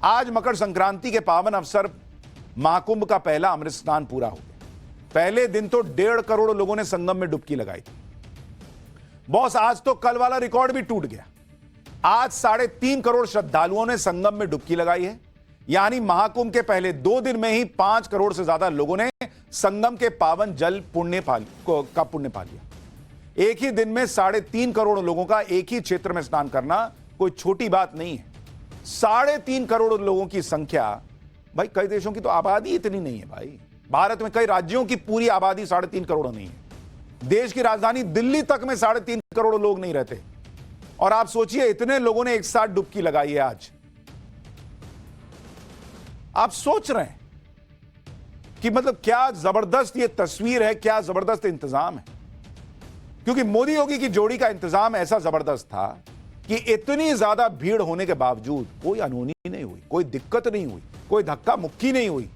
आज मकर संक्रांति के पावन अवसर महाकुंभ का पहला अमृत स्नान पूरा हो गया। पहले दिन तो 1.5 करोड़ लोगों ने संगम में डुबकी लगाई थी। बॉस, आज तो कल वाला रिकॉर्ड भी टूट गया। आज 3.5 करोड़ श्रद्धालुओं ने संगम में डुबकी लगाई है। यानी महाकुंभ के पहले 2 दिन में ही 5 करोड़ से ज्यादा लोगों ने संगम के पावन जल पुण्य पा लिया। एक ही दिन में 3.5 करोड़ लोगों का एक ही क्षेत्र में स्नान करना कोई छोटी बात नहीं है। 3.5 करोड़ लोगों की संख्या, भाई कई देशों की तो आबादी इतनी नहीं है। भाई भारत में कई राज्यों की पूरी आबादी 3.5 करोड़ नहीं है। देश की राजधानी दिल्ली तक में 3.5 करोड़ लोग नहीं रहते। और आप सोचिए, इतने लोगों ने एक साथ डुबकी लगाई है आज। आप सोच रहे हैं कि मतलब क्या जबरदस्त ये तस्वीर है, क्या जबरदस्त इंतजाम है। क्योंकि मोदी योगी की जोड़ी का इंतजाम ऐसा जबरदस्त था कि इतनी ज्यादा भीड़ होने के बावजूद कोई अनहोनी नहीं हुई, कोई दिक्कत नहीं हुई, कोई धक्का मुक्की नहीं हुई।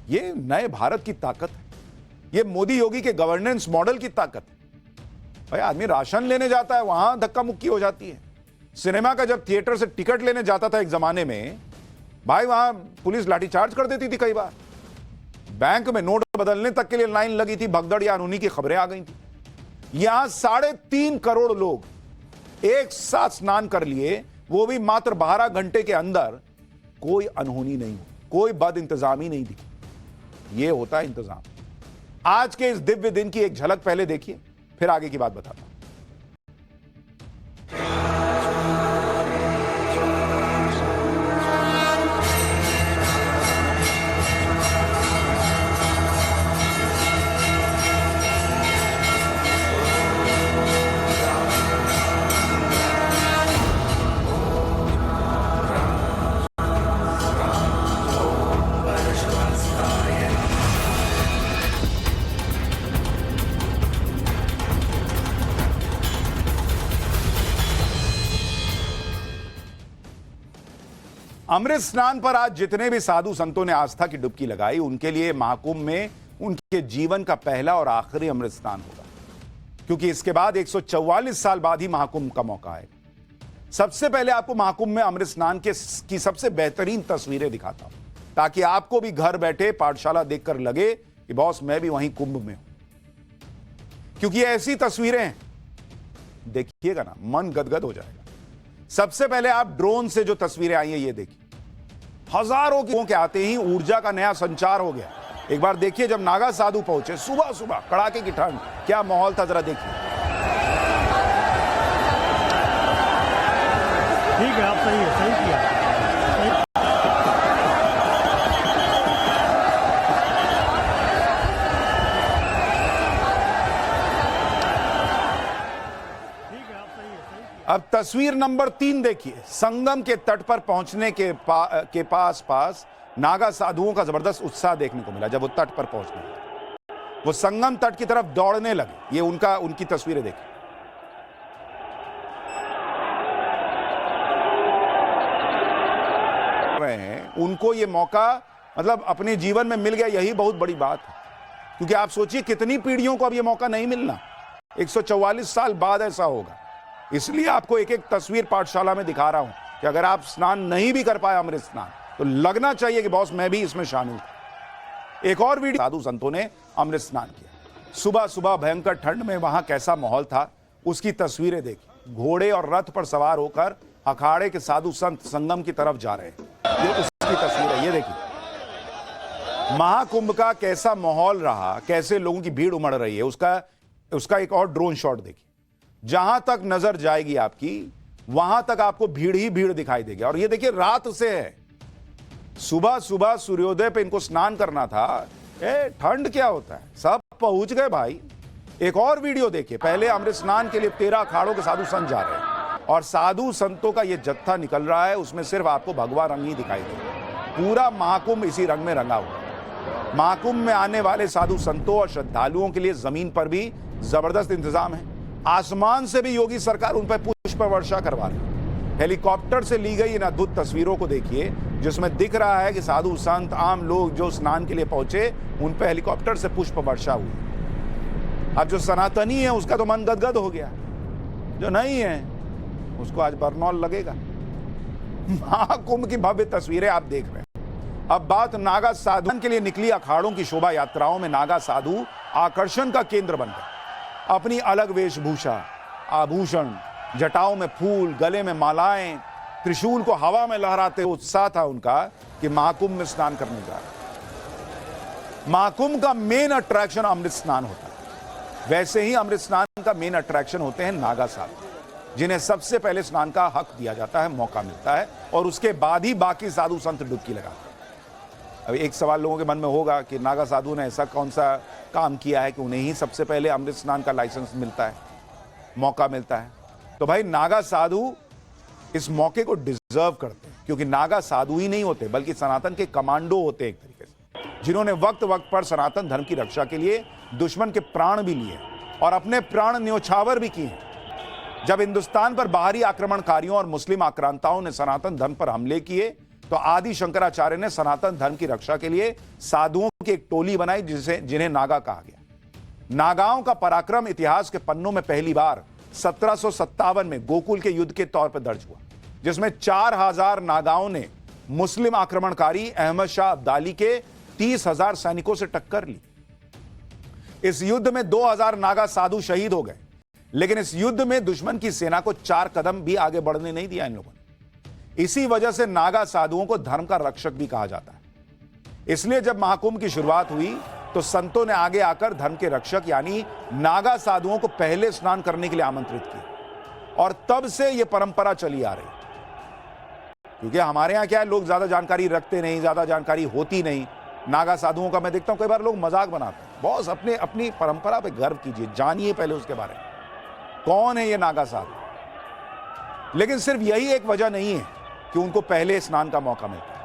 ये नए भारत की ताकत है, ये मोदी योगी के गवर्नेंस मॉडल की ताकत है। भाई आदमी राशन लेने जाता है, वहां धक्का मुक्की हो जाती है। सिनेमा का जब थिएटर से टिकट लेने जाता था एक जमाने में, भाई वहां पुलिस लाठीचार्ज कर देती थी कई बार। बैंक में नोट बदलने तक के लिए लाइन लगी थी, भगदड़ या अनहोनी की खबरें आ गई थी। यहां 3.5 करोड़ लोग एक साथ स्नान कर लिए, वो भी मात्र 12 घंटे के अंदर। कोई अनहोनी नहीं हुई, कोई बद इंतजामी नहीं दिखी। ये होता है इंतजाम। आज के इस दिव्य दिन की एक झलक पहले देखिए, फिर आगे की बात बताता हूं। अमृत स्नान पर आज जितने भी साधु संतों ने आस्था की डुबकी लगाई, उनके लिए महाकुंभ में उनके जीवन का पहला और आखिरी अमृत स्नान होगा। क्योंकि इसके बाद 144 साल बाद ही महाकुंभ का मौका आएगा। सबसे पहले आपको महाकुंभ में अमृत स्नान की सबसे बेहतरीन तस्वीरें दिखाता हूं, ताकि आपको भी घर बैठे पाठशाला देखकर लगे कि बॉस मैं भी वहीं कुंभ में हूं। क्योंकि ऐसी तस्वीरें देखिएगा ना, मन गदगद हो जाएगा। सबसे पहले आप ड्रोन से जो तस्वीरें आई हैं ये देखिए। हजारों के आते ही ऊर्जा का नया संचार हो गया। एक बार देखिए, जब नागा साधु पहुंचे सुबह सुबह, कड़ाके की ठंड, क्या माहौल था जरा देखिए। ठीक है, आप सही है, सही किया। अब तस्वीर नंबर 3 देखिए। संगम के तट पर पहुंचने के पास नागा साधुओं का जबरदस्त उत्साह देखने को मिला। जब वो तट पर पहुंचने लगे, वो संगम तट की तरफ दौड़ने लगे। ये उनकी तस्वीरें देखिए। उनको ये मौका मतलब अपने जीवन में मिल गया, यही बहुत बड़ी बात है। क्योंकि आप सोचिए, कितनी पीढ़ियों को अब ये मौका नहीं मिलना। 144 साल बाद ऐसा होगा। इसलिए आपको एक एक तस्वीर पाठशाला में दिखा रहा हूं कि अगर आप स्नान नहीं भी कर पाए अमृत स्नान, तो लगना चाहिए कि बॉस मैं भी इसमें शामिल था। एक और वीडियो, साधु संतों ने अमृत स्नान किया। सुबह सुबह भयंकर ठंड में वहां कैसा माहौल था, उसकी तस्वीरें देखिए। घोड़े और रथ पर सवार होकर अखाड़े के साधु संत संगम की तरफ जा रहे हैं। ये उसकी तस्वीर है, ये देखिए। महाकुंभ का कैसा माहौल रहा, कैसे लोगों की भीड़ उमड़ रही है, उसका एक और ड्रोन शॉट देखिए। जहां तक नजर जाएगी आपकी, वहां तक आपको भीड़ ही भीड़ दिखाई देगी। और ये देखिए, रात से है, सुबह सुबह सूर्योदय पे इनको स्नान करना था। ठंड क्या होता है, सब पहुंच गए भाई। एक और वीडियो देखिए। पहले अमृत स्नान के लिए 13 अखाड़ों के साधु संत जा रहे हैं और साधु संतों का ये जत्था निकल रहा है। उसमें सिर्फ आपको भगवा रंग ही दिखाई देगा। पूरा महाकुंभ इसी रंग में रंगा हुआ है। महाकुंभ में आने वाले साधु संतों और श्रद्धालुओं के लिए जमीन पर भी जबरदस्त इंतजाम है। आसमान से भी योगी सरकार उन पर पुष्प वर्षा करवा रही है। हेलीकॉप्टर से ली गई इन अद्भुत तस्वीरों को देखिए, जिसमें दिख रहा है कि साधु संत, आम लोग जो स्नान के लिए पहुंचे, उन पर हेलीकॉप्टर से पुष्प वर्षा हुई। अब जो सनातनी है उसका तो मन गदगद हो गया, जो नहीं है उसको आज बरनौल लगेगा। महाकुंभ की भव्य तस्वीरें आप देख रहे हैं। अब बात नागा साधु के लिए निकली अखाड़ों की शोभा यात्राओं में नागा साधु आकर्षण का केंद्र बन गए। अपनी अलग वेशभूषा, आभूषण, जटाओं में फूल, गले में मालाएं, त्रिशूल को हवा में लहराते उत्साह था उनका कि महाकुंभ में स्नान करने जा रहे। महाकुंभ का मेन अट्रैक्शन अमृत स्नान होता है। वैसे ही अमृत स्नान का मेन अट्रैक्शन होते हैं नागा साधु, जिन्हें सबसे पहले स्नान का हक दिया जाता है, मौका मिलता है, और उसके बाद ही बाकी साधु संत डुबकी लगाते हैं। अब एक सवाल लोगों के मन में होगा कि नागा साधु ने ऐसा कौन सा काम किया है कि उन्हें ही सबसे पहले अमृत स्नान का लाइसेंस मिलता है, मौका मिलता है। तो भाई नागा साधु इस मौके को डिजर्व करते हैं, क्योंकि नागा साधु ही नहीं होते बल्कि सनातन के कमांडो होते हैं एक तरीके से, जिन्होंने वक्त वक्त पर सनातन धर्म की रक्षा के लिए दुश्मन के प्राण भी लिए और अपने प्राण न्योछावर भी किए। जब हिंदुस्तान पर बाहरी आक्रमणकारियों और मुस्लिम आक्रांताओं ने सनातन धर्म पर हमले किए तो आदि शंकराचार्य ने सनातन धर्म की रक्षा के लिए साधुओं की एक टोली बनाई जिन्हें नागा कहा गया। नागाओं का पराक्रम इतिहास के पन्नों में पहली बार 1757 में गोकुल के युद्ध के तौर पर दर्ज हुआ, जिसमें 4000 नागाओं ने मुस्लिम आक्रमणकारी अहमद शाह अब्दाली के 30,000 सैनिकों से टक्कर ली। इस युद्ध में 2000 नागा साधु शहीद हो गए, लेकिन इस युद्ध में दुश्मन की सेना को 4 कदम भी आगे बढ़ने नहीं दिया इन लोगों ने। इसी वजह से नागा साधुओं को धर्म का रक्षक भी कहा जाता है। इसलिए जब महाकुंभ की शुरुआत हुई तो संतों ने आगे आकर धर्म के रक्षक यानी नागा साधुओं को पहले स्नान करने के लिए आमंत्रित किया, और तब से यह परंपरा चली आ रही। क्योंकि हमारे यहां क्या है, लोग ज्यादा जानकारी रखते नहीं, ज्यादा जानकारी होती नहीं। नागा साधुओं का मैं देखता हूं कई बार लोग मजाक बनाते हैं। बॉस, अपनी परंपरा पे गर्व कीजिए, जानिए पहले उसके बारे में, कौन है ये नागा साधु। लेकिन सिर्फ यही एक वजह नहीं है कि उनको पहले स्नान का मौका मिलता है।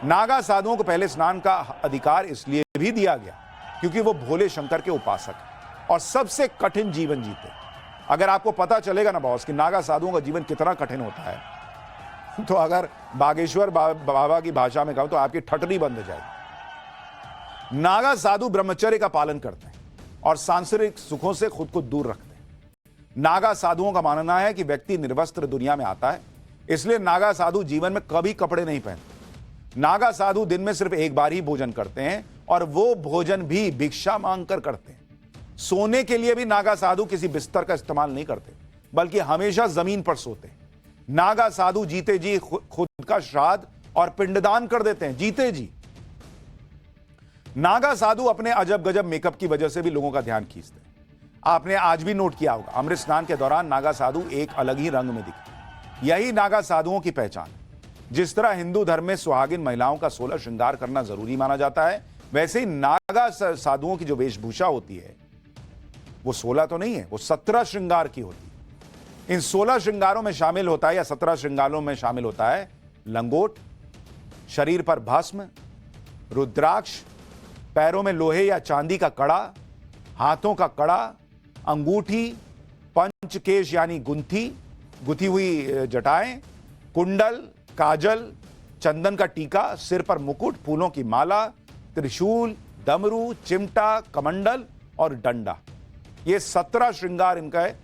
नागा साधुओं को पहले स्नान का अधिकार इसलिए भी दिया गया क्योंकि वो भोले शंकर के उपासक हैं और सबसे कठिन जीवन जीते। अगर आपको पता चलेगा ना बॉस कि नागा साधुओं का जीवन कितना कठिन होता है, तो अगर बागेश्वर बाबा की भाषा में कहूं तो आपकी ठटरी बंद हो जाएगी। नागा साधु ब्रह्मचर्य का पालन करते हैं और सांसारिक सुखों से खुद को दूर रखते हैं। नागा साधुओं का मानना है कि व्यक्ति निर्वस्त्र दुनिया में आता है, इसलिए नागा साधु जीवन में कभी कपड़े नहीं पहनते। नागा साधु दिन में सिर्फ एक बार ही भोजन करते हैं और वो भोजन भी भिक्षा मांगकर करते हैं। सोने के लिए भी नागा साधु किसी बिस्तर का इस्तेमाल नहीं करते, बल्कि हमेशा जमीन पर सोते हैं। नागा साधु जीते जी खुद का श्राद्ध और पिंडदान कर देते हैं, जीते जी। नागा साधु अपने अजब गजब मेकअप की वजह से भी लोगों का ध्यान खींचते हैं। आपने आज भी नोट किया होगा, अमृत स्नान के दौरान नागा साधु एक अलग ही रंग में दिखे। यही नागा साधुओं की पहचान है। जिस तरह हिंदू धर्म में सुहागिन महिलाओं का 16 श्रृंगार करना जरूरी माना जाता है, वैसे ही नागा साधुओं की जो वेशभूषा होती है वो 16 तो नहीं है, वो 17 श्रृंगार की होती है। इन 16 श्रृंगारों में शामिल होता है या 17 श्रृंगारों में शामिल होता है लंगोट, शरीर पर भस्म, रुद्राक्ष, पैरों में लोहे या चांदी का कड़ा, हाथों का कड़ा, अंगूठी, पंचकेश यानी गुथी हुई जटाएं, कुंडल, काजल, चंदन का टीका, सिर पर मुकुट, फूलों की माला, त्रिशूल, डमरू, चिमटा, कमंडल और डंडा। ये 17 श्रृंगार इनका है